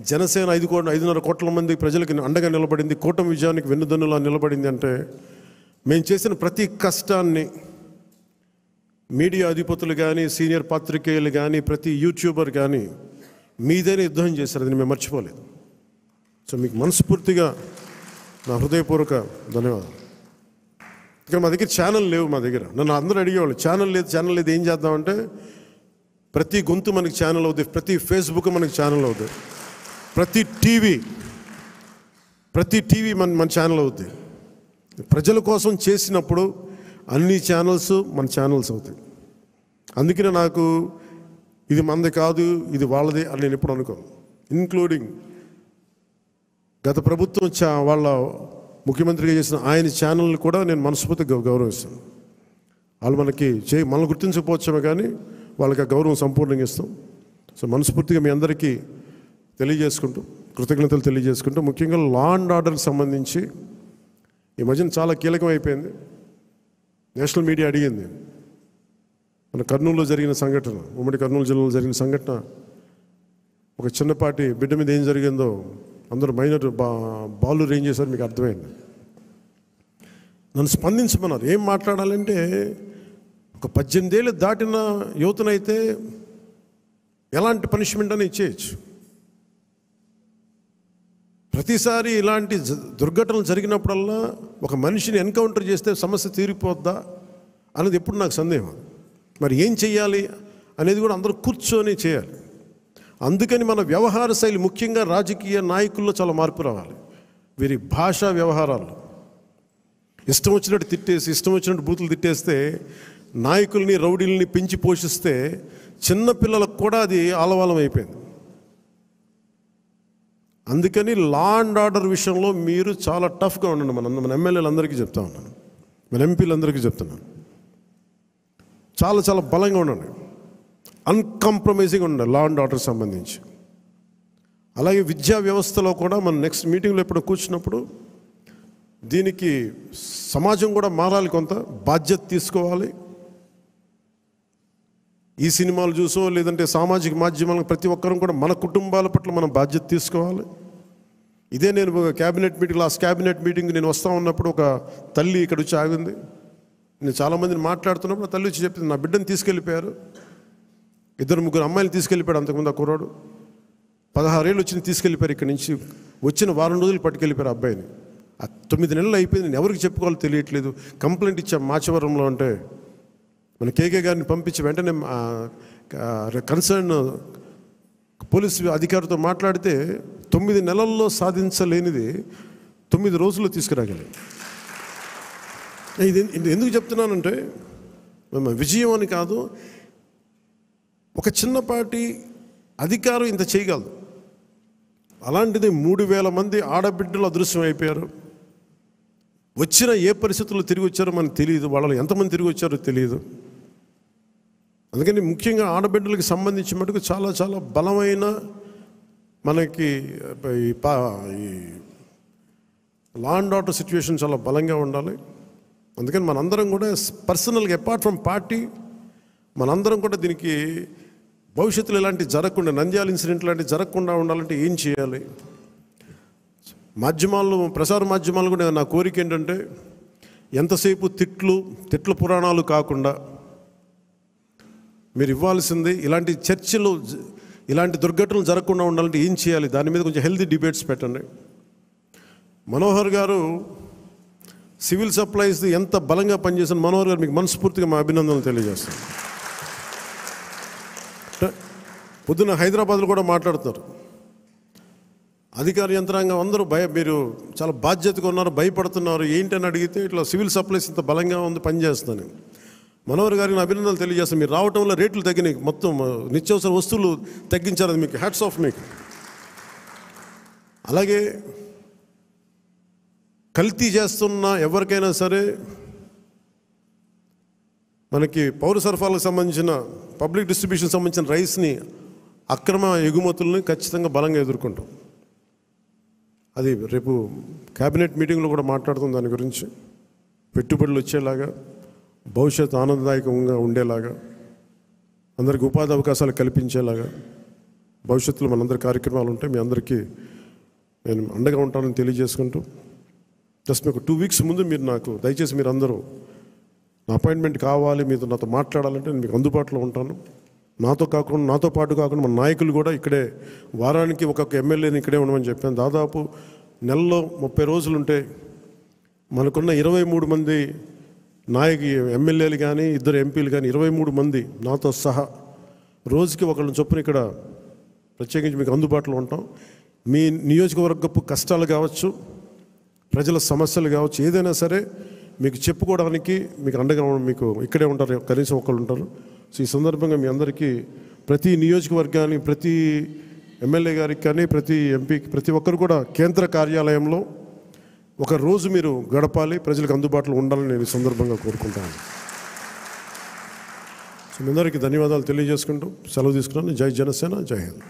జనసేన 5.5 కోట్ల మంది ప్రజలకి అండగా నిలబడింది, కూటమి విజయానికి వెన్నుదన్నులా నిలబడింది అంటే మేము చేసిన ప్రతి కష్టాన్ని మీడియా అధిపతులు కానీ, సీనియర్ పాత్రికేయులు కానీ, ప్రతి యూట్యూబర్ కానీ మీదైనా యుద్ధం చేశారు. అది మేము మర్చిపోలేదు. సో మీకు మనస్ఫూర్తిగా నా హృదయపూర్వక ధన్యవాదాలు. ఇక్కడ మా దగ్గర ఛానల్ లేవు. మా దగ్గర నన్ను అందరూ అడిగేవాళ్ళు, ఛానల్ లేదు ఏం చేద్దామంటే, ప్రతి గొంతు మనకి ఛానల్ అవుతుంది, ప్రతి ఫేస్బుక్ మనకి ఛానల్ అవుతుంది, ప్రతి టీవీ మన ఛానల్ అవుతుంది. ప్రజల కోసం చేసినప్పుడు అన్ని ఛానల్స్ మన ఛానల్స్ అవుతాయి. అందుకనే నాకు ఇది మనది కాదు, ఇది వాళ్ళది అని నేను ఎప్పుడు అనుకోను. ఇంక్లూడింగ్ గత ప్రభుత్వం వాళ్ళ ముఖ్యమంత్రిగా చేసిన ఆయన ఛానల్ని కూడా నేను మనస్ఫూర్తిగా గౌరవిస్తాను. వాళ్ళు మనల్ని గుర్తించకపోవచ్చామే కానీ వాళ్ళకి ఆ గౌరవం సంపూర్ణంగా ఇస్తాం. సో మనస్ఫూర్తిగా మీ అందరికీ కృతజ్ఞతలు తెలియజేసుకుంటూ, ముఖ్యంగా లా అండ్ ఆర్డర్కి సంబంధించి ఈ మధ్యన చాలా కీలకం అయిపోయింది. నేషనల్ మీడియా అడిగింది, మన కర్నూలులో జరిగిన సంఘటన, ఉమ్మడి కర్నూలు జిల్లాలో జరిగిన సంఘటన, ఒక చిన్నపాటి బిడ్డ మీద ఏం జరిగిందో అందరూ మైనర్ బాలు ఏం చేశారు మీకు అర్థమైంది. నన్ను స్పందించమన్నారు. ఏం మాట్లాడాలంటే, ఒక 18 ఏళ్ళు దాటిన యువతనైతే ఎలాంటి పనిష్మెంట్ అని ఇచ్చేయచ్చు. ప్రతిసారి ఇలాంటి దుర్ఘటనలు జరిగినప్పుడల్లా ఒక మనిషిని ఎన్కౌంటర్ చేస్తే సమస్య తీరిపోద్దా అనేది ఎప్పుడు నాకు సందేహం. మరి ఏం చెయ్యాలి అనేది కూడా అందరూ కూర్చొని చేయాలి. అందుకని మన వ్యవహార శైలి, ముఖ్యంగా రాజకీయ నాయకుల్లో చాలా మార్పు రావాలి. వీరి భాషా వ్యవహారాలు ఇష్టం వచ్చినట్టు తిట్టేసి, ఇష్టం వచ్చినట్టు బూతులు తిట్టేస్తే, నాయకుల్ని రౌడీల్ని పెంచి పోషిస్తే చిన్నపిల్లలకు కూడా అది ఆలవాలం అయిపోయింది. అందుకని లా అండ్ ఆర్డర్ విషయంలో మీరు చాలా టఫ్గా ఉండండి. మన ఎమ్మెల్యేలందరికీ చెప్తా ఉన్నాను, మన ఎంపీలందరికీ చెప్తున్నాను, చాలా చాలా బలంగా ఉండండి, అన్కాంప్రమైజింగ్ ఉండండి లా అండ్ ఆర్డర్ సంబంధించి. అలాగే విద్యా వ్యవస్థలో కూడా మనం నెక్స్ట్ మీటింగ్లో ఎప్పుడు కూర్చున్నప్పుడు దీనికి సమాజం కూడా మారాలి, కొంత బాధ్యత తీసుకోవాలి. ఈ సినిమాలు చూసో లేదంటే సామాజిక మాధ్యమాలకు ప్రతి ఒక్కరం కూడా మన కుటుంబాల పట్ల మనం బాధ్యత తీసుకోవాలి. ఇదే నేను లాస్ట్ క్యాబినెట్ మీటింగ్ నేను వస్తూ ఉన్నప్పుడు ఒక తల్లి ఇక్కడ వచ్చి ఆగింది. నేను చాలామందిని మాట్లాడుతున్నప్పుడు ఆ తల్లి వచ్చి చెప్పింది, నా బిడ్డను తీసుకెళ్ళిపోయారు, 2-3 అమ్మాయిలు తీసుకెళ్ళిపోయాడు. అంతకుముందు ఆ కుర్రాడు 16 ఏళ్ళు వచ్చి తీసుకెళ్ళిపోయారు. ఇక్కడి నుంచి వచ్చిన వారం రోజులు పట్టుకెళ్ళిపోయారు అబ్బాయిని. 9 నెలలు అయిపోయింది. నేను ఎవరికి చెప్పుకోవాలో తెలియట్లేదు. కంప్లైంట్ ఇచ్చాం మాచవరంలో. అంటే మన కేకే గారిని పంపించి వెంటనే కన్సర్న్ పోలీసు అధికారితో మాట్లాడితే 9 నెలల్లో సాధించలేనిది 9 రోజుల్లో తీసుకురాగలిగాం. ఇది ఎందుకు చెప్తున్నానంటే, విజయం అని కాదు, ఒక చిన్నపాటి అధికారం ఇంత చేయగలదు. అలాంటిది 3000 మంది ఆడబిడ్డలు అదృశ్యం అయిపోయారు. వచ్చిన ఏ పరిస్థితుల్లో తిరిగి వచ్చారో మనకు తెలియదు, వాళ్ళు ఎంతమంది తిరిగి వచ్చారో తెలియదు. అందుకని ముఖ్యంగా ఆడబిడ్డలకు సంబంధించి మటుకు చాలా చాలా బలమైన మనకి ఈ లా అండ్ ఆర్డర్ సిచ్యువేషన్ చాలా బలంగా ఉండాలి. అందుకని మనందరం కూడా పర్సనల్గా అపార్ట్ ఫ్రమ్ పార్టీ మనందరం కూడా దీనికి భవిష్యత్తులో ఇలాంటివి జరగకుండా, నంద్యాల ఇన్సిడెంట్ లాంటివి జరగకుండా ఉండాలంటే ఏం చేయాలి? ప్రసార మాధ్యమాలు కూడా నా కోరిక ఏంటంటే, ఎంతసేపు తిట్ల పురాణాలు కాకుండా మీరు ఇవ్వాల్సింది ఇలాంటి చర్చలు, ఇలాంటి దుర్ఘటనలు జరగకుండా ఉండాలంటే ఏం చేయాలి, దాని మీద కొంచెం హెల్తీ డిబేట్స్ పెట్టండి. మనోహర్ గారు సివిల్ సప్లైస్ ఎంత బలంగా పనిచేసిన మనోహర్ గారు మీకు మనస్ఫూర్తిగా మా అభినందనలు తెలియజేస్తాను. పొద్దున్న హైదరాబాద్లో కూడా మాట్లాడుతున్నారు, అధికార యంత్రాంగం అందరూ మీరు చాలా బాధ్యతగా ఉన్నారు, భయపడుతున్నారు ఏంటని అడిగితే, ఇట్లా సివిల్ సప్లైస్ ఇంత బలంగా ఉంది, పనిచేస్తుందని. మనోహర్ గారికి అభినందనలు తెలియజేస్తాను. మీరు రావటం వల్ల రేట్లు తగ్గినాయి, మొత్తం నిత్యావసర వస్తువులు తగ్గించారు, అది మీకు హ్యాట్స్ ఆఫ్ మీకు. అలాగే కల్తీ చేస్తున్న ఎవరికైనా సరే, మనకి పౌర సరఫరాలకు సంబంధించిన పబ్లిక్ డిస్ట్రిబ్యూషన్ సంబంధించిన రైస్ని, అక్రమ ఎగుమతుల్ని ఖచ్చితంగా బలంగా ఎదుర్కొంటాం. అది రేపు క్యాబినెట్ మీటింగ్లో కూడా మాట్లాడుతుంది దాని గురించి. పెట్టుబడులు వచ్చేలాగా, భవిష్యత్తు ఆనందదాయకంగా ఉండేలాగా, అందరికి ఉపాధి అవకాశాలు కల్పించేలాగా భవిష్యత్తులో మనందరి కార్యక్రమాలు ఉంటాయి. మీ అందరికీ నేను అండగా ఉంటానని తెలియజేసుకుంటూ, జస్ట్ మీకు 2 వీక్స్ ముందు మీరు నాకు దయచేసి మీరు అందరూ నా అపాయింట్మెంట్ కావాలి, మీతో నాతో మాట్లాడాలంటే నేను మీకు అందుబాటులో ఉంటాను. నాతో పాటు కాకుండా మన నాయకులు కూడా ఇక్కడే వారానికి ఒక్కొక్క ఎమ్మెల్యేని ఇక్కడే ఉండమని చెప్పాను. దాదాపు నెలలో 30 రోజులుంటే మనకున్న 23 మంది ఎమ్మెల్యేలు కానీ 2 ఎంపీలు కానీ 23 మంది నాతో సహా రోజుకి ఒకళ్ళని చొప్పున ఇక్కడ ప్రత్యేకించి మీకు అందుబాటులో ఉంటాం. మీ నియోజకవర్గపు కష్టాలు కావచ్చు, ప్రజల సమస్యలు కావచ్చు, ఏదైనా సరే మీకు చెప్పుకోవడానికి మీకు అండగా మీకు ఇక్కడే ఉంటారు, కనీసం ఒకళ్ళు ఉంటారు. సో ఈ సందర్భంగా మీ అందరికీ ప్రతి నియోజకవర్గానికి, ప్రతి ఎమ్మెల్యే గారికి కానీ, ప్రతి ఎంపీకి, ప్రతి ఒక్కరు కూడా కేంద్ర కార్యాలయంలో ఒక రోజు మీరు గడపాలి, ప్రజలకు అందుబాటులో ఉండాలని నేను ఈ సందర్భంగా కోరుకుంటాను. సో మీ అందరికీ ధన్యవాదాలు తెలియజేసుకుంటూ సెలవు తీసుకున్నాను. జై జనసేన, జై హింద్.